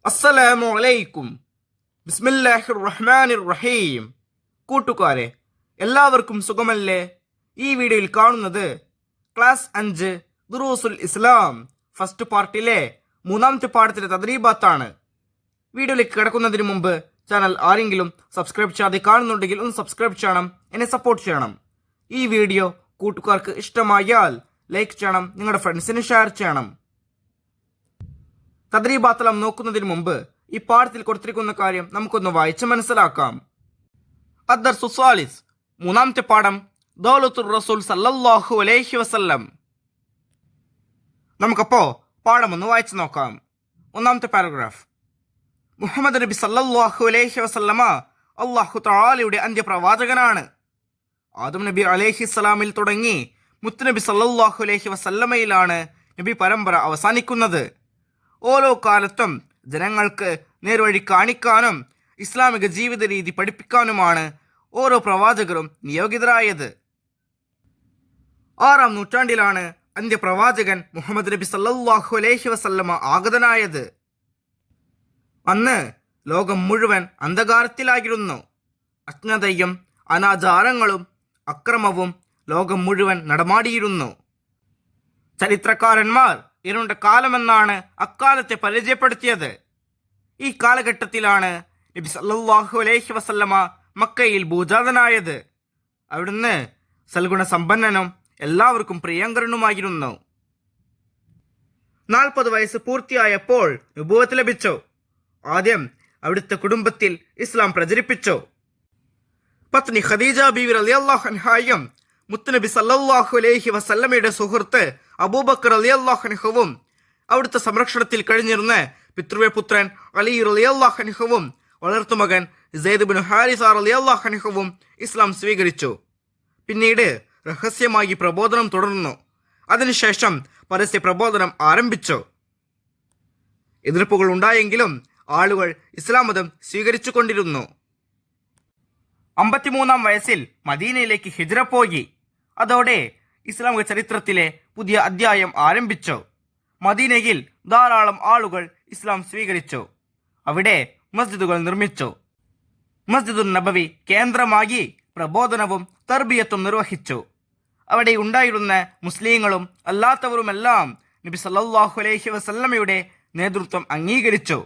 അസ്സലാമു അലൈക്കും. ബിസ്മില്ലാഹിർ റഹ്മാനിർ റഹീം. കൂട്ടുകാരെ, എല്ലാവർക്കും സുഖമല്ലേ? ഈ വീഡിയോയിൽ കാണുന്നത് ക്ലാസ് 5 ദുറൂസുൽ ഇസ്ലാം ഫസ്റ്റ് പാർട്ടിലെ മൂന്നാമത്തെ പാഠത്തിലെ തദ്രീബാത്താണ്. വീഡിയോയിലേക്ക് കിടക്കുന്നതിന് മുമ്പ് ചാനൽ ആരെങ്കിലും സബ്സ്ക്രൈബ് ചെയ്യാതെ കാണുന്നുണ്ടെങ്കിൽ ഒന്ന് സബ്സ്ക്രൈബ് ചെയ്യണം, എന്നെ സപ്പോർട്ട് ചെയ്യണം. ഈ വീഡിയോ കൂട്ടുകാർക്ക് ഇഷ്ടമായാൽ ലൈക്ക് ചെയ്യണം, നിങ്ങളുടെ ഫ്രണ്ട്സിന് ഷെയർ ചെയ്യണം. തദ്രീബാത്തലം നോക്കുന്നതിന് മുമ്പ് ഈ പാഠത്തിൽ കൊടുത്തിരിക്കുന്ന കാര്യം നമുക്കൊന്ന് വായിച്ച് മനസ്സിലാക്കാം. അദ്ദർസു സാലിസ്, മൂന്നാമത്തെ പാഠം, ദൗലത്തുർ റസൂൽ സല്ലല്ലാഹു അലൈഹി വസല്ലം. നമുക്കപ്പോ പാഠം ഒന്ന് വായിച്ചു നോക്കാം. ഒന്നാമത്തെ പാരഗ്രാഫ്. മുഹമ്മദ് നബി സല്ലല്ലാഹു അലൈഹി വസല്ലമ അല്ലാഹു തആലയുടെ അന്ത്യപ്രവാചകനാണ്. ആദം നബി അലൈഹിസ്സലാമിൽ തുടങ്ങി മുത്തുനബി സല്ലല്ലാഹു അലൈഹി വസല്ലമയിലാണ് നബി പരമ്പര അവസാനിക്കുന്നത്. ഓരോ കാലത്തും ജനങ്ങൾക്ക് നേർവഴി കാണിക്കാനും ഇസ്ലാമിക ജീവിത രീതി പഠിപ്പിക്കാനുമാണ് ഓരോ പ്രവാചകരും നിയോഗിതരായത്. 6-ാം നൂറ്റാണ്ടിലാണ് അന്ത്യപ്രവാചകൻ മുഹമ്മദ് നബി സല്ലല്ലാഹു അലൈഹി വസല്ലമ ആഗതനായത്. അന്ന് ലോകം മുഴുവൻ അന്ധകാരത്തിലായിരുന്നു. അജ്ഞതയും അനാചാരങ്ങളും അക്രമവും ലോകം മുഴുവൻ നടമാടിയിരുന്നു. ചരിത്രകാരന്മാർ ഇരുണ്ട കാലമെന്നാണ് അക്കാലത്തെ പരിചയപ്പെടുത്തിയത്. ഈ കാലഘട്ടത്തിലാണ് നബി സല്ലല്ലാഹു അലൈഹി വസല്ലമ മക്കയിൽ ഭൂജാതനായത്. അവിടുന്ന് സൽഗുണ സമ്പന്നനും എല്ലാവർക്കും പ്രിയങ്കരനുമായിരുന്നു. 40 വയസ്സ് പൂർത്തിയായപ്പോൾ നുബുവത്ത് ലഭിച്ചു. ആദ്യം അവിടുത്തെ കുടുംബത്തിൽ ഇസ്ലാം പ്രചരിപ്പിച്ചു. പത്നി ഖദീജ ബീവി റളിയല്ലാഹു അൻഹായും മുത്തുനബി സല്ലല്ലാഹു അലൈഹി വസല്ലമയുടെ സുഹൃത്ത് അബൂബക്കർ റളിയല്ലാഹു അൻഹുവും അവിടുത്തെ സംരക്ഷണത്തിൽ കഴിഞ്ഞിരുന്ന പിതൃവ്യ പുത്രൻ അലി റളിയല്ലാഹു അൻഹുവും വളർത്തുമകൻ സെയ്ദ് ഇബ്നു ഹാരിസ റളിയല്ലാഹു അൻഹുവും ഇസ്ലാം സ്വീകരിച്ചു. പിന്നീട് രഹസ്യമായി പ്രബോധനം തുടർന്നു. അതിനുശേഷം പരസ്യ പ്രബോധനം ആരംഭിച്ചു. എതിർപ്പുകൾ ഉണ്ടായെങ്കിലും ആളുകൾ ഇസ്ലാം മതം സ്വീകരിച്ചു കൊണ്ടിരുന്നു. 53-ാം വയസ്സിൽ മദീനയിലേക്ക് ഹിജ്റ പോയി. അതോടെ ഇസ്ലാമിക ചരിത്രത്തിലെ പുതിയ അധ്യായം ആരംഭിച്ചു. മദീനയിൽ ധാരാളം ആളുകൾ ഇസ്ലാം സ്വീകരിച്ചു. അവിടെ മസ്ജിദുകൾ നിർമ്മിച്ചു. മസ്ജിദുൻ നബവി കേന്ദ്രമായി പ്രബോധനവും തർബിയത്തും നിർവഹിച്ചു. അവിടെ ഉണ്ടായിരുന്ന മുസ്ലിങ്ങളും അല്ലാത്തവരുമെല്ലാം നബി സല്ലല്ലാഹു അലൈഹി വസല്ലമയുടെ നേതൃത്വം അംഗീകരിച്ചു.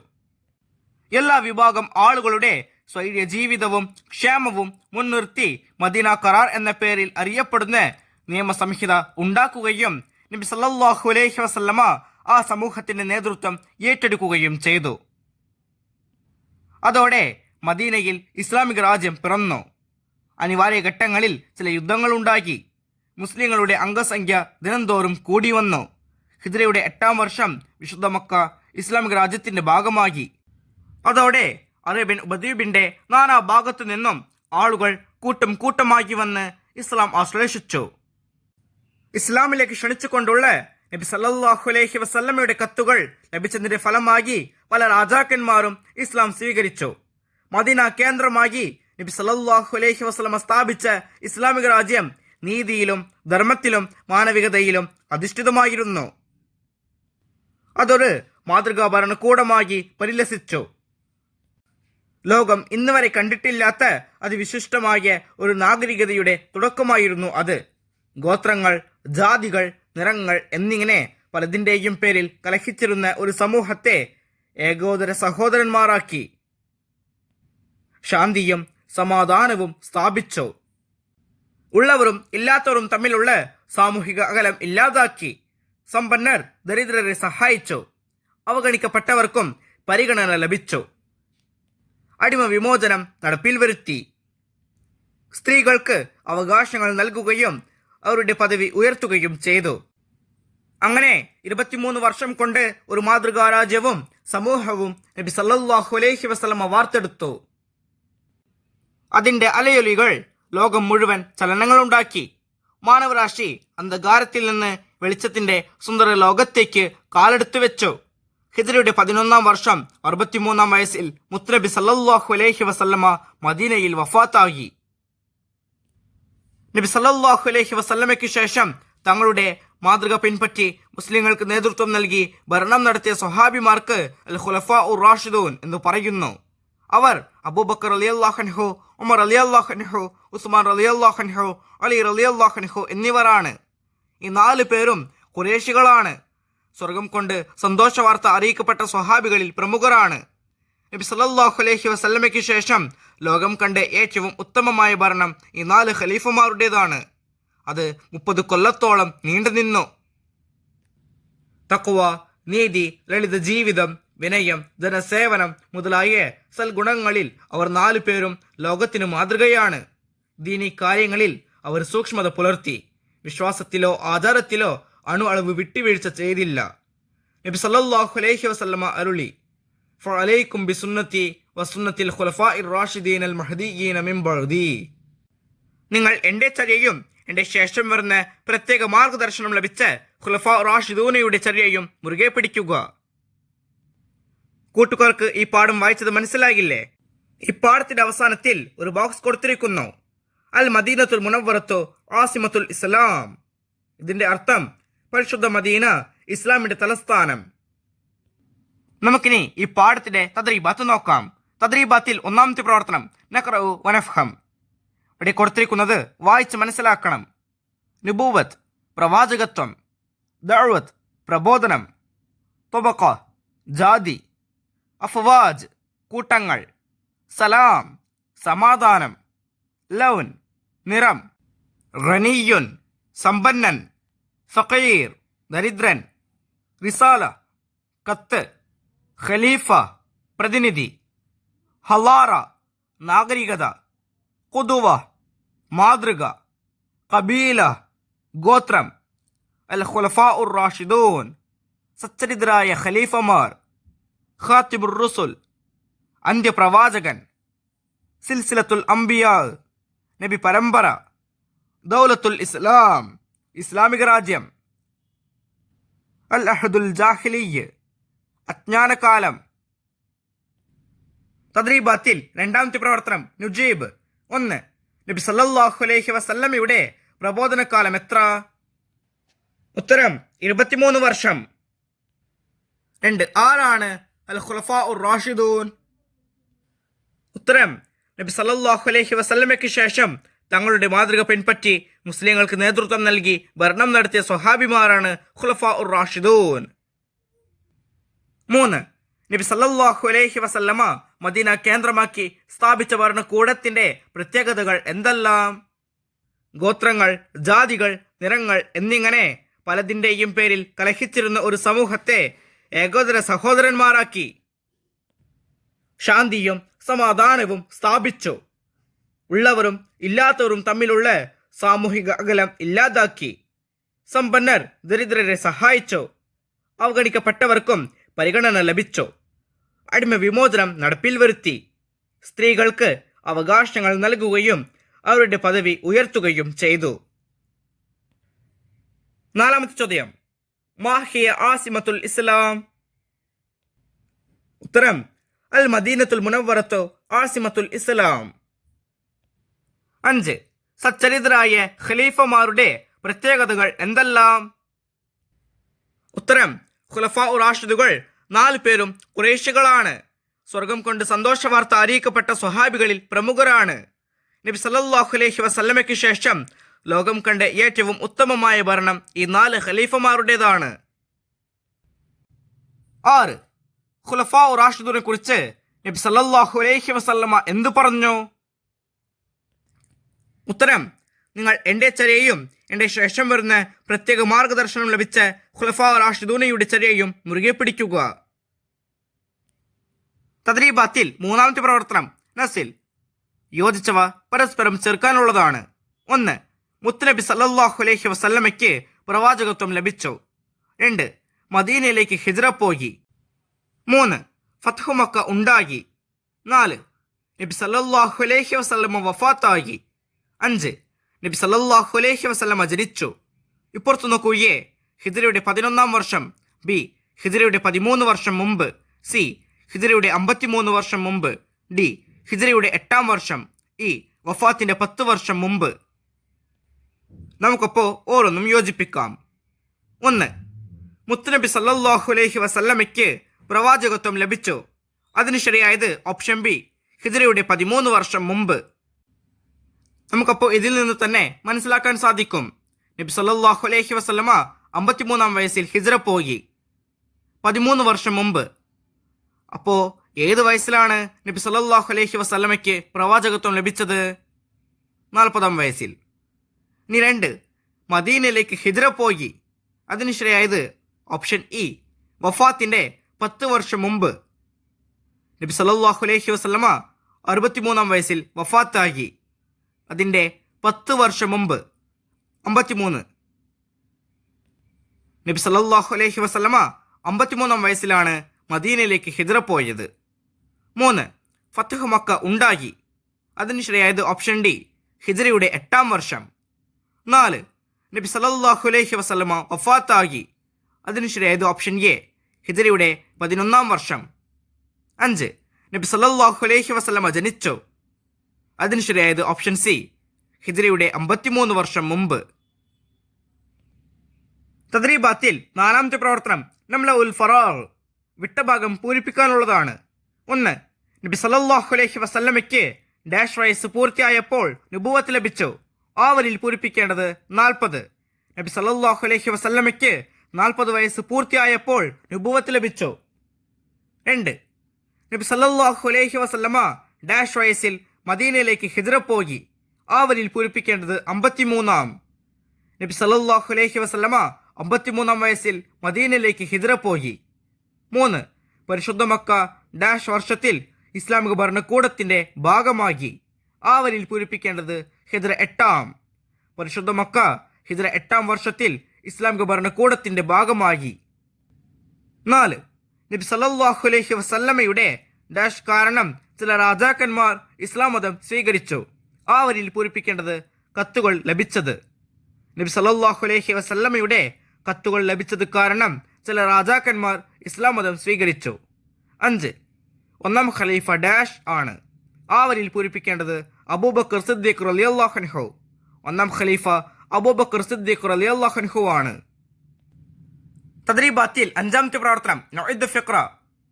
എല്ലാ വിഭാഗം ആളുകളുടെ സ്വൈര്യ ജീവിതവും ക്ഷേമവും മുൻനിർത്തി മദീന കരാർ എന്ന പേരിൽ അറിയപ്പെടുന്ന നിയമസംഹിത ഉണ്ടാക്കുകയും നബി സല്ലല്ലാഹു അലൈഹി വസല്ലമ ആ സമൂഹത്തിന്റെ നേതൃത്വം ഏറ്റെടുക്കുകയും ചെയ്തു. അതോടെ മദീനയിൽ ഇസ്ലാമിക രാജ്യം പിറന്നു. അനിവാര്യ ഘട്ടങ്ങളിൽ ചില യുദ്ധങ്ങൾ ഉണ്ടാക്കി. മുസ്ലിങ്ങളുടെ അംഗസംഖ്യ ദിനംതോറും കൂടി വന്നു. ഹിജ്റയുടെ 8-ാം വർഷം വിശുദ്ധ മക്ക ഇസ്ലാമിക രാജ്യത്തിന്റെ ഭാഗമായി. അതോടെ അറേബ്യൻ ഉപദ്വീപിന്റെ നാനാ ഭാഗത്തു നിന്നും ആളുകൾ കൂട്ടം കൂട്ടമായി വന്ന് ഇസ്ലാം ആശ്ലേഷിച്ചു. ഇസ്ലാമിലേക്ക് ക്ഷണിച്ചുകൊണ്ടുള്ള നബി സല്ലല്ലാഹു അലൈഹി വസല്ലമയുടെ കത്തുകൾ ലഭിച്ചതിന്റെ ഫലമായി പല രാജാക്കന്മാരും ഇസ്ലാം സ്വീകരിച്ചു. മദീന കേന്ദ്രമായി നബി സല്ലല്ലാഹു അലൈഹി വസല്ലമ സ്ഥാപിച്ച ഇസ്ലാമിക രാജ്യം നീതിയിലും ധർമ്മത്തിലും മാനവികതയിലും അധിഷ്ഠിതമായിരുന്നു. അതൊരു മാതൃകാ ഭരണകൂടമായി പരിലസിച്ചു. ലോകം ഇന്നുവരെ കണ്ടിട്ടില്ലാത്ത അതിവിശിഷ്ടമായ ഒരു നാഗരികതയുടെ തുടക്കമായിരുന്നു അത്. ഗോത്രങ്ങൾ, ജാതികൾ, നിറങ്ങൾ എന്നിങ്ങനെ പലതിൻ്റെയും പേരിൽ കലഹിച്ചിരുന്ന ഒരു സമൂഹത്തെ ഏകോദര സഹോദരന്മാരാക്കി. ശാന്തിയും സമാധാനവും സ്ഥാപിച്ചു. ഉള്ളവരും ഇല്ലാത്തവരും തമ്മിലുള്ള സാമൂഹിക അകലം ഇല്ലാതാക്കി. സമ്പന്നർ ദരിദ്രരെ സഹായിച്ചു. അവഗണിക്കപ്പെട്ടവർക്കും പരിഗണന ലഭിച്ചു. അടിമ വിമോചനം നടപ്പിൽ വരുത്തി. സ്ത്രീകൾക്ക് അവകാശങ്ങൾ നൽകുകയും അവരുടെ പദവി ഉയർത്തുകയും ചെയ്തു. അങ്ങനെ 23 വർഷം കൊണ്ട് ഒരു മാതൃകാ രാജ്യവും സമൂഹവും നബി സല്ലല്ലാഹു അലൈഹി വസല്ലമ വാർത്തെടുത്തു. അതിന്റെ അലയൊലികൾ ലോകം മുഴുവൻ ചലനങ്ങളുണ്ടാക്കി. മാനവരാശി അന്ധകാരത്തിൽ നിന്ന് വെളിച്ചത്തിന്റെ സുന്ദര ലോകത്തേക്ക് കാലെടുത്തു വെച്ചു. ഹിജ്റയുടെ 11-ാം വർഷം 63-ാം വയസ്സിൽ മുത്തുനബി സല്ലല്ലാഹു അലൈഹി വസല്ലമ മദീനയിൽ വഫാത്തായി. നബി സല്ലല്ലാഹു അലൈഹി വസല്ലമയ്ക്ക് ശേഷം തങ്ങളുടെ മാതൃക പിൻപറ്റി മുസ്ലിങ്ങൾക്ക് നേതൃത്വം നൽകി ഭരണം നടത്തിയ സ്വഹാബിമാർക്ക് അൽ ഖുലഫാ ഉർ റാഷിദൂൻ എന്ന് പറയുന്നു. അവർ അബൂബക്കർ റളിയല്ലാഹു അൻഹു, ഉമർ റളിയല്ലാഹു അൻഹു, ഉസ്മാൻ റളിയല്ലാഹു അൻഹു, അലി റളിയല്ലാഹു അൻഹു എന്നിവരാണ്. ഈ 4 പേരും ഖുറൈശികളാണ്. സ്വർഗം കൊണ്ട് സന്തോഷ വാർത്ത അറിയിക്കപ്പെട്ട സ്വഹാബികളിൽ പ്രമുഖരാണ്. നബി സല്ലല്ലാഹു അലൈഹി വസല്ലമയ്ക്ക് ശേഷം ലോകം കണ്ട ഏറ്റവും ഉത്തമമായ ഭരണം ഈ 4 ഖലീഫമാരുടേതാണ്. അത് 30 കൊല്ലത്തോളം നീണ്ടുനിന്നു. തഖ്വ, നീതി, ലളിത ജീവിതം, വിനയം, ജനസേവനം മുതലായ സൽഗുണങ്ങളിൽ അവർ 4 പേരും ലോകത്തിന് മാതൃകയാണ്. ദീനി കാര്യങ്ങളിൽ അവർ സൂക്ഷ്മത പുലർത്തി. വിശ്വാസത്തിലോ ആചാരത്തിലോ അളവ് വിട്ടുവീഴ്ച ചെയ്തില്ല. നബി സല്ലല്ലാഹു അലൈഹി വസല്ലമ അരുളി, ഫഅലൈക്കും ബിസുന്നതി വസുന്നതിൽ ഖുലഫാഇർ റാഷിദീനൽ മഹ്ദിയീന മിൻ ബഅദി. നിങ്ങൾ എൻ്റെ ചര്യയും എൻ്റെ ശേഷം വരുന്ന പ്രത്യേക മാർഗദർശനം ലഭിച്ച ഖുലഫാ റാഷിദൂനയുടെ ചര്യയും മുറുകെ പിടിക്കുക. കൂട്ടുകാർക്ക് ഈ പാഠം വായിച്ചത് മനസ്സിലാകില്ലേ? ഈ പാഠത്തിന്റെ അവസാനത്തിൽ ഒരു ബോക്സ് കൊടുത്തിരിക്കുന്നു. അൽ മദീനത്തുൽ മുനവ്വറത്തു ആസിമത്തുൽ ഇസ്ലാം. ഇതിന്റെ അർത്ഥം പരിശുദ്ധ മദീന ഇസ്ലാമിന്റെ തലസ്ഥാനം. നമുക്കിനി ഈ പാഠത്തിന്റെ തദ്രീബാത്ത് നോക്കാം. തദ്രീബാത്തിൽ ഒന്നാമത്തെ പ്രവർത്തനം നഖ്റഉ വനഫ്ഹം. ഇവിടെ കൊടുത്തിരിക്കുന്നത് വായിച്ച് മനസ്സിലാക്കണം. നുബൂവത്ത് പ്രവാചകത്വം, ദഅവത്ത് പ്രബോധനം, തൊബഖ ജാതി, അഫ്വാജ് കൂട്ടങ്ങൾ, സലാം സമാധാനം, ലൗൻ നിറം, ഗനിയുൻ സമ്പന്നൻ, ഫഖീർ ദരിദ്രൻ, റിസാല കത്ത്, ഖലീഫ പ്രതിനിധി, ഹലാറ നാഗരികത, ഖുദുവ മാതൃക, ഖബീല ഗോത്രം, അൽ ഖുലഫാ ഉർ റാഷിദൂൻ സച്ചരിതരായ ഖലീഫമാർ, ഖാതിബുർ റുസുൽ അന്ത്യപ്രവാചകൻ, സിൽസിലത്തുൽ അംബിയാ നബി പരമ്പര, ദൗലത്തുൽ ഇസ്ലാം ഇസ്ലാമിക രാജ്യം, അൽ അഹദുൽ ജാഹിലിയ്യ് അജ്ഞാനകാലം. തദ്രീബാത്തിൽ രണ്ടാമത്തെ പ്രവർത്തനം നുജീബ്. 1. നബി സല്ലല്ലാഹു അലൈഹി വസല്ലമയുടെ പ്രബോധനകാലം എത്ര? ഉത്തരം 23 വർഷം. 2. ആരാണ് അൽ ഖുലഫാ ഉർ റാഷിദൂൻ? ഉത്തരം നബി സല്ലല്ലാഹു അലൈഹി വസല്ലമയ്ക്ക് ശേഷം തങ്ങളുടെ മാതൃക പിൻപറ്റി മുസ്ലിങ്ങൾക്ക് നേതൃത്വം നൽകി ഭരണം നടത്തിയ സ്വഹാബിമാരാണ് ഖുലഫാ ഉർ റാഷിദൂൻ. 3. നബി സല്ലല്ലാഹു അലൈഹി വസല്ലമ മദീന കേന്ദ്രമാക്കി സ്ഥാപിച്ച ഭരണകൂടത്തിന്റെ പ്രത്യേകതകൾ എന്തെല്ലാം? ഗോത്രങ്ങൾ, ജാതികൾ, നിറങ്ങൾ എന്നിങ്ങനെ പലതിൻ്റെയും പേരിൽ കലഹിച്ചിരുന്ന ഒരു സമൂഹത്തെ ഏകോദര സഹോദരന്മാരാക്കി. ശാന്തിയും സമാധാനവും സ്ഥാപിച്ചു. ഉള്ളവരും ഇല്ലാത്തവരും തമ്മിലുള്ള സാമൂഹിക അകലം ഇല്ലാതാക്കി. സമ്പന്നർ ദരിദ്രരെ സഹായിച്ചു. അവഗണിക്കപ്പെട്ടവർക്കും പരിഗണന ലഭിച്ചു. അടിമ വിമോചനം നടപ്പിൽ വരുത്തി. സ്ത്രീകൾക്ക് അവകാശങ്ങൾ നൽകുകയും അവരുടെ പദവി ഉയർത്തുകയും ചെയ്തു. 4ാമത്തെ ചോദ്യം, മാഹിയ ആസിമത്തുൽ ഇസ്ലാം? ഉത്തരം അൽ മദീനത്തുൽ മുനവ്വറത്തു ആസിമത്തുൽ ഇസ്ലാം. 5. സച്ചരിതരായ ഖലീഫമാരുടെ പ്രത്യേകതകൾ എന്തെല്ലാം? ഉത്തരം ഖുലഫാ ഉർ റാഷിദുകൾ 4 പേരും ഖുറൈശികളാണ്. സ്വർഗം കൊണ്ട് സന്തോഷ വാർത്ത അറിയിക്കപ്പെട്ട സ്വഹാബികളിൽ പ്രമുഖരാണ്. നബി സല്ലല്ലാഹു അലൈഹി വസല്ലമയ്ക്ക് ശേഷം ലോകം കണ്ട ഏറ്റവും ഉത്തമമായ ഭരണം ഈ 4 ഖലീഫമാരുടേതാണ്. 6. ഖുലഫാ ഉർ റാഷിദുനെ കുറിച്ച് നബി സല്ലല്ലാഹു അലൈഹി വസല്ലമ എന്തു പറഞ്ഞു? ഉത്തരം നിങ്ങൾ എൻ്റെ ചര്യയും എൻ്റെ ശേഷം വരുന്ന പ്രത്യേക മാർഗദർശനം ലഭിച്ച ഖുലഫാ റാഷിദൂനയുടെ ചര്യയും മുറുകെ പിടിക്കുക. തദ്രീബാത്തിൽ 3ാമത്തെ പ്രവർത്തനം നസിൽ. യോജിച്ചവ പരസ്പരം ചേർക്കാനുള്ളതാണ്. 1. മുത്തുനബി സല്ലല്ലാഹു അലൈഹി വസല്ലമയ്ക്ക് പ്രവാചകത്വം ലഭിച്ചു. 2. മദീനയിലേക്ക് ഹിജ്റ പോയി. 3. ഫത്ഹു മക്ക ഉണ്ടായി. 4. നബി സല്ലല്ലാഹു അലൈഹി വസല്ലമ വഫാത്തായി. 5. നബി സല്ലല്ലാഹു അലൈഹി വസല്ലമ ജനിച്ചു. ഇപ്പുറത്തു നോക്കുകയെ ഹിജ്റയുടെ 11ാം വർഷം, ബി ഹിജ്റയുടെ 13 വർഷം മുമ്പ്, സി ഹിജ്റയുടെ 53 വർഷം മുമ്പ്, ഡി ഹിജ്റയുടെ 8ാം വർഷം, ഇ വഫാത്തിന്റെ 10 വർഷം മുമ്പ്. നമുക്കപ്പോൾ ഓരോന്നും യോജിപ്പിക്കാം. 1. മുത്തുനബി സല്ലല്ലാഹു അലൈഹി വസല്ലമയ്ക്ക് പ്രവാചകത്വം ലഭിച്ചു. അതിന് ശരിയായത് ഓപ്ഷൻ ബി, ഹിജ്റയുടെ 13 വർഷം മുമ്പ്. നമുക്കപ്പോൾ ഇതിൽ നിന്ന് തന്നെ മനസ്സിലാക്കാൻ സാധിക്കും, നബി സല്ലല്ലാഹു അലൈഹി വസല്ലമ 53-ാം വയസ്സിൽ ഹിജ്റ പോയി, 13 വർഷം മുമ്പ്. അപ്പോൾ ഏത് വയസ്സിലാണ് നബി സല്ലല്ലാഹു അലൈഹി വസല്ലമയ്ക്ക് പ്രവാചകത്വം ലഭിച്ചത്? 40-ാം വയസ്സിൽ. ഇനി 2, മദീനയിലേക്ക് ഹിജ്റ പോയി. അതിന് ശരിയായത് ഓപ്ഷൻ ഇ, വഫാത്തിൻ്റെ 10 വർഷം മുമ്പ്. നബി സല്ലല്ലാഹു അലൈഹി വസല്ലമ 63-ാം വയസ്സിൽ വഫാത്തായി. അതിൻ്റെ 10 വർഷം മുമ്പ്, 53. നബി സല്ലല്ലാഹു അലൈഹി വസല്ലമ 53-ാം വയസ്സിലാണ് മദീനയിലേക്ക് ഹിജ്റ പോയത്. 3, ഫത്ഹ് മക്ക ഉണ്ടായി. അതിന് ശരിയായത് ഓപ്ഷൻ ഡി, ഹിജ്റയുടെ 8-ാം വർഷം. 4, നബി സല്ലല്ലാഹു അലൈഹി വസല്ലമ വഫാത്തായി. അതിന് ശരിയായത് ഓപ്ഷൻ എ, ഹിജ്റയുടെ 11-ാം വർഷം. 5, നബി സല്ലല്ലാഹു അലൈഹി വസല്ലമ ജനിച്ചു. അതിന് ശരിയായത് ഓപ്ഷൻ സി, ഹിജ്റയുടെ 53 വർഷം മുമ്പ്. തദ്രീബാത്തിൽ 4-ാമത്തെ പ്രവർത്തനം നംല ഉൽ ഫറാഗ്, വിട്ട ഭാഗം പൂരിപ്പിക്കാനുള്ളതാണ്. 1, നബി സല്ലല്ലാഹു അലൈഹി വസല്ലമയ്ക്ക് ഡാഷ് വയസ്സ് പൂർത്തിയായപ്പോൾ നുബുവത്ത് ലഭിച്ചു. ആ വരിയിൽ പൂരിപ്പിക്കേണ്ടത് 40. നബി സല്ലല്ലാഹു അലൈഹി വസല്ലമയ്ക്ക് 40 വയസ്സ് പൂർത്തിയായപ്പോൾ നുബുവത്ത് ലഭിച്ചു. 2, നബി സല്ലല്ലാഹു അലൈഹി വസല്ലമ ഡാഷ് വയസ്സിൽ മദീനയിലേക്ക് ഹിജ്റ പോയി. ആ വരിയിൽ പൂരിപ്പിക്കേണ്ടത് 53-ാം. നബി സല്ലല്ലാഹു അലൈഹി വസല്ലമ 53-ാം വയസ്സിൽ മദീനയിലേക്ക് ഹിജ്റ പോയി. 3, പരിശുദ്ധ മക്ക ഡാഷ് വർഷത്തിൽ ഇസ്ലാമിക ഭരണകൂടത്തിന്റെ ഭാഗമാക്കി. ആ വരിയിൽ പൂരിപ്പിക്കേണ്ടത് ഹിജ്റ 8-ാം. പരിശുദ്ധ മക്ക ഹിജ്റ 8-ാം വർഷത്തിൽ ഇസ്ലാമിക ഭരണകൂടത്തിന്റെ ഭാഗമാക്കി. 4, നബി സല്ലല്ലാഹു അലൈഹി വസല്ലമയുടെ ഡാഷ് കാരണം ചില രാജാക്കന്മാർ ഇസ്ലാം മതം സ്വീകരിച്ചു. ആ വരിയിൽ പൂരിപ്പിക്കേണ്ടത് കത്തുകൾ ലഭിച്ചത്. നബി സല്ലല്ലാഹു അലൈഹി വസല്ലമയുടെ കത്തുകൾ ലഭിച്ചത് കാരണം ചില രാജാക്കന്മാർ ഇസ്ലാം മതം സ്വീകരിച്ചു. 5, 1-ാം ഖലീഫ ഡാഷ് ആണ്. ആ വരിയിൽ പൂരിപ്പിക്കേണ്ടത് അബൂബക്കർ സിദ്ദീഖ് റളിയല്ലാഹു അൻഹു. 1-ാം ഖലീഫ അബൂബക്കർ സിദ്ദീഖ് റളിയല്ലാഹു അൻഹു ആണ്. തദ്രീബാത്തിൽ 5-ാമത്തെ പ്രവർത്തനം നഉദ് ഫിഖ്റ,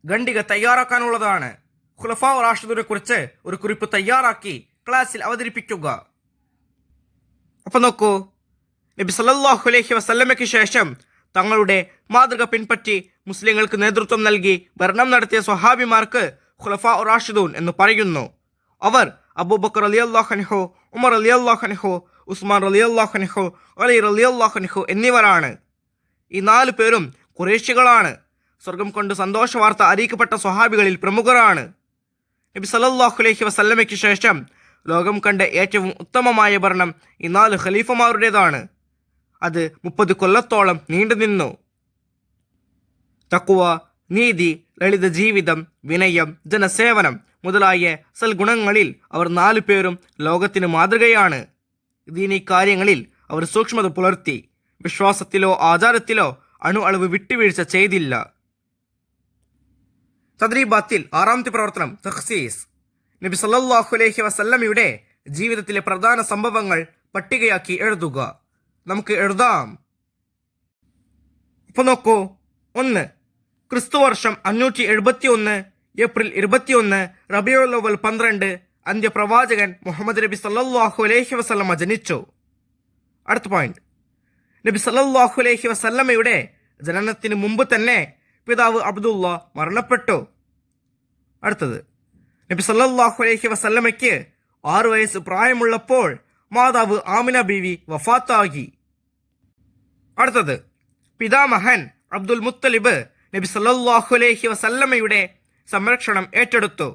ഖണ്ഡിക തയ്യാറാക്കാനുള്ളതാണ്. ഖുലഫാ റാഷിദുനെ കുറിച്ച് ഒരു കുറിപ്പ് തയ്യാറാക്കി ക്ലാസ്സിൽ അവതരിപ്പിക്കുക. അപ്പോൾ നോക്കൂ, നബി സല്ലല്ലാഹു അലൈഹി വസല്ലമയ്ക്ക് ശേഷം തങ്ങളുടെ മാതൃക പിൻപറ്റി മുസ്ലിങ്ങൾക്ക് നേതൃത്വം നൽകി ഭരണം നടത്തിയ സ്വഹാബിമാർക്ക് ഖുലഫാ റാഷിദൂൻ എന്ന് പറയുന്നു. അവർ അബൂബക്കർ റളിയല്ലാഹു അൻഹു, ഉമർ റളിയല്ലാഹു അൻഹു, ഉസ്മാൻ റളിയല്ലാഹു അൻഹു, അലി റളിയല്ലാഹു അൻഹു എന്നിവരാണ്. ഈ 4 പേരും ഖുറൈശികളാണ്. സ്വർഗം കൊണ്ട് സന്തോഷ വാർത്ത അറിയിക്കപ്പെട്ട സ്വഹാബികളിൽ പ്രമുഖരാണ്. നബി സല്ലല്ലാഹു അലൈഹി വസല്ലമയ്ക്ക് ശേഷം ലോകം കണ്ട ഏറ്റവും ഉത്തമമായ ഭരണം ഈ 4 ഖലീഫമാരുടേതാണ്. അത് 30 കൊല്ലത്തോളം നീണ്ടുനിന്നു. തഖ്വ, നീതി, ലളിത ജീവിതം, വിനയം, ജനസേവനം മുതലായ സൽഗുണങ്ങളിൽ അവർ 4 പേരും ലോകത്തിന് മാതൃകയാണ്. ദീനീ കാര്യങ്ങളിൽ അവർ സൂക്ഷ്മത പുലർത്തി. വിശ്വാസത്തിലോ ആചാരത്തിലോ അളവ് വിട്ടുവീഴ്ച ചെയ്തില്ല. തദ്രീബാത്തിൽ 6-ാമത്തെ പ്രവർത്തനം തഖ്സീസ്, നബി സല്ലല്ലാഹു അലൈഹി വസല്ലമയുടെ ജീവിതത്തിലെ പ്രധാന സംഭവങ്ങൾ പട്ടികയാക്കി എഴുതുക. നമുക്ക് എഴുതാം. ഇപ്പോൾ നോക്കൂ. 1, ക്രിസ്തുവർഷം 571 ഏപ്രിൽ 21 റബീഉൽ അവ്വൽ 12 അന്ത്യപ്രവാചകൻ മുഹമ്മദ് നബി സല്ലല്ലാഹു അലൈഹി വസല്ലമ ജനിച്ചു. അടുത്ത പോയിന്റ്, നബി സല്ലല്ലാഹു അലൈഹി വസല്ലമയുടെ ജനനത്തിന് മുമ്പ് തന്നെ പിതാവ് അബ്ദുള്ള മരണപ്പെട്ടു. അടുത്തത്, നബി സല്ലല്ലാഹു അലൈഹി വസല്ലമയ്ക്ക് 6 വയസ്സ് പ്രായമുള്ളപ്പോൾ മാതാവ് ആമിന ബീവി വഫാത്തായി. അടുത്തത്, പിതാമഹൻ അബ്ദുൽ മുത്തലിബ് നബി സല്ലല്ലാഹു അലൈഹി വസല്ലമയുടെ സംരക്ഷണം ഏറ്റെടുത്തു.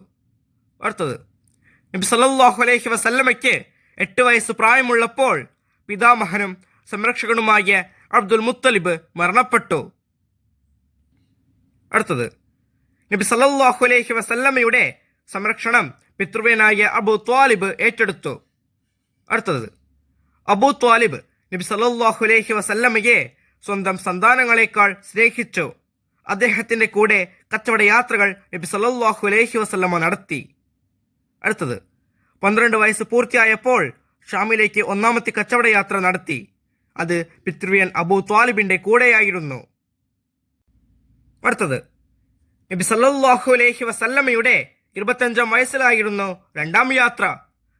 അടുത്തത്, നബി സല്ലല്ലാഹു അലൈഹി വസല്ലമയ്ക്ക് 8 വയസ്സ് പ്രായമുള്ളപ്പോൾ പിതാമഹനും സംരക്ഷകനുമായ അബ്ദുൽ മുത്തലിബ് മരണപ്പെട്ടു. അടുത്തത്, നബി സല്ലല്ലാഹു അലൈഹി വസല്ലമയുടെ സംരക്ഷണം പിതൃവ്യനായ അബൂ ത്വാലിബ് ഏറ്റെടുത്തു. അടുത്തത്, അബൂ ത്വാലിബ് നബി സല്ലല്ലാഹു അലൈഹി വസല്ലമയെ സ്വന്തം സന്താനങ്ങളെക്കാൾ സ്നേഹിച്ചു. അദ്ദേഹത്തിൻ്റെ കൂടെ കച്ചവട യാത്രകൾ നബി സല്ലല്ലാഹു അലൈഹി വസല്ലമ നടത്തി. അടുത്തത്, 12 വയസ്സ് പൂർത്തിയായപ്പോൾ ഷാമിലേക്ക് 1-ാമത്തെ കച്ചവട യാത്ര നടത്തി. അത് പിതൃവ്യൻ അബൂ ത്വാലിബിന്റെ കൂടെയായിരുന്നു. അടുത്തത്, നബി സല്ലല്ലാഹു അലൈഹി വസല്ലമയുടെ 25-ാം വയസ്സിലായിരുന്നു രണ്ടാം യാത്ര.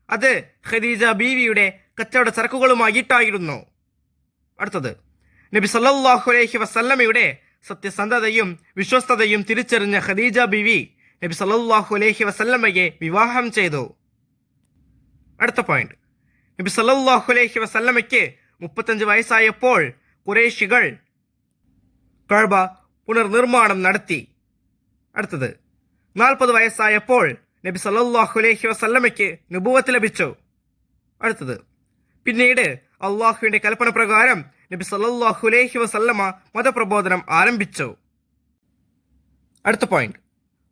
അത് ഖദീജ ബീവിയുടെ കച്ചവട ചരക്കുകളുമായിട്ടായിരുന്നു. അടുത്തത്, നബി സല്ലല്ലാഹു അലൈഹി വസല്ലമയുടെ സത്യസന്ധതയും വിശ്വസ്തതയും തിരിച്ചറിഞ്ഞ ഖദീജ ബീവി നബി സല്ലല്ലാഹു അലൈഹി വസല്ലമയെ വിവാഹം ചെയ്തു. അടുത്ത പോയിന്റ്, നബി സല്ലല്ലാഹു അലൈഹി വസല്ലമയ്ക്ക് 35 വയസ്സായപ്പോൾ ഖുറൈശികൾ കഅബ പുനർനിർമ്മാണം നടത്തി. അടുത്തത്, 40 വയസ്സായപ്പോൾ നബി സല്ലല്ലാഹു അലൈഹി വസല്ലമയ്ക്ക് നുബുവത്ത് ലഭിച്ചു. അടുത്തത്, പിന്നീട് അള്ളാഹുവിന്റെ കൽപ്പന പ്രകാരം നബി സല്ലല്ലാഹു അലൈഹി വസല്ലമ മതപ്രബോധനം ആരംഭിച്ചു. അടുത്ത പോയിന്റ്,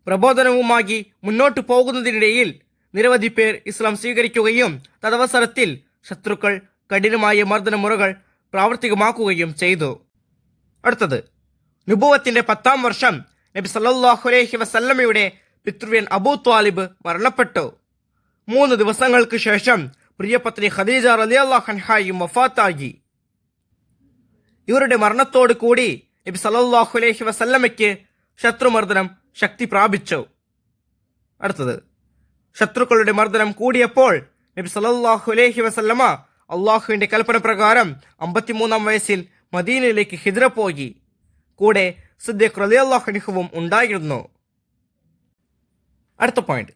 പ്രബോധനവുമായി മുന്നോട്ടു പോകുന്നതിനിടയിൽ നിരവധി പേർ ഇസ്ലാം സ്വീകരിക്കുകയും തദവസരത്തിൽ ശത്രുക്കൾ കഠിനമായ മർദ്ദനമുറകൾ പ്രാവർത്തികമാക്കുകയും ചെയ്തു. അടുത്തത്, നുബുവത്തിന്റെ 10-ാം വർഷം നബി സല്ലല്ലാഹു അലൈഹി വസല്ലമയുടെ പിതൃവ്യൻ അബൂ ത്വാലിബ് മരണപ്പെട്ടു. 3 ദിവസങ്ങൾക്ക് ശേഷം പ്രിയപത്നി ഖദീജ റളിയല്ലാഹു അൻഹയും വഫാത്തായി. ഇവരുടെ മരണത്തോടു കൂടി നബി സല്ലല്ലാഹു അലൈഹി വസല്ലമയ്ക്ക് ശത്രുമർദ്ദനം ശക്തി പ്രാപിച്ചു. അടുത്തത്, ശത്രുക്കളുടെ മർദ്ദനം കൂടിയപ്പോൾ നബി സല്ലല്ലാഹു അലൈഹി വസല്ലമ അള്ളാഹുവിന്റെ കൽപ്പന പ്രകാരം 53-ാം വയസ്സിൽ മദീനയിലേക്ക് ഹിജ്റ പോയി. കൂടെ സിദ്ദീഖ് റളിയല്ലാഹു അൻഹുവും ഉണ്ടായിരുന്നു. അടുത്ത പോയിന്റ്,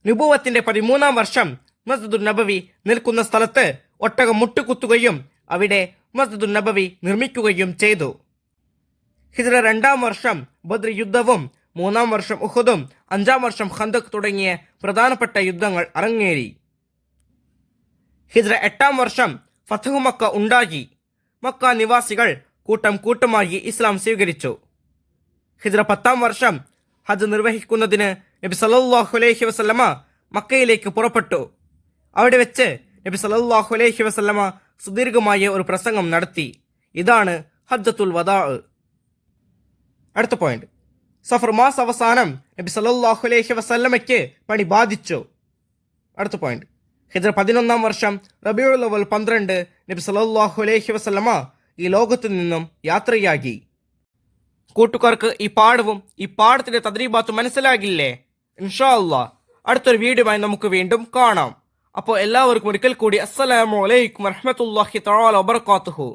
നുബുവത്തിന്റെ 13-ാം വർഷം മസ്ജിദുൻ നബവി നിൽക്കുന്ന സ്ഥലത്ത് ഒട്ടകം മുട്ടുകുത്തുകയും അവിടെ മസ്ജിദുൻ നബവി നിർമ്മിക്കുകയും ചെയ്തു. ഹിജ്റ 2-ാം വർഷം ബദ്ർ യുദ്ധവും 3-ാം വർഷം ഉഹുദും 5-ാം വർഷം ഖന്തഖ് തുടങ്ങിയ പ്രധാനപ്പെട്ട യുദ്ധങ്ങൾ അരങ്ങേറി. ഹിജ്റ 8-ാം വർഷം ഫത്ഹു മക്ക ഉണ്ടായി. മക്ക നിവാസികൾ കൂട്ടം കൂട്ടമായി ഇസ്ലാം സ്വീകരിച്ചു. ഹിജ്റ 10-ാം വർഷം ഹജ്ജ് നിർവഹിക്കുന്നതിന് നബി സല്ലല്ലാഹു അലൈഹി വസല്ലമ മക്കയിലേക്ക് പുറപ്പെട്ടു. അവിടെ വെച്ച് നബി സല്ലല്ലാഹു അലൈഹി വസല്ലമ സുദീർഘമായ ഒരു പ്രസംഗം നടത്തി. ഇതാണ് ഹജ്ജത്തുൽ വദാ. അടുത്ത പോയിന്റ്, സഫർ മാസ അവസാനം നബി സല്ലല്ലാഹു അലൈഹി വസല്ലമയ്ക്ക് പണി ബാധിച്ചു. അടുത്ത പോയിന്റ്, ഹിജ്റ 11-ാം വർഷം റബീഉൽ അവ്വൽ 12 നബി സല്ലല്ലാഹു അലൈഹി വസല്ലമ ഈ ലോകത്തു നിന്നും യാത്രയായി. കൂട്ടുകാർക്ക് ഈ പാഠവും ഈ പാഠത്തിന്റെ തദ്രീബാത്തും മനസ്സിലാകില്ലേ? ഇൻഷാ അല്ലാഹ് അടുത്തൊരു വീഡിയോയുമായി നമുക്ക് വീണ്ടും കാണാം. അപ്പോൾ എല്ലാവർക്കും ഒരിക്കൽ കൂടി അസ്സലാമു അലൈക്കും വറഹ്മത്തുള്ളാഹി തആല വബറകാതുഹു.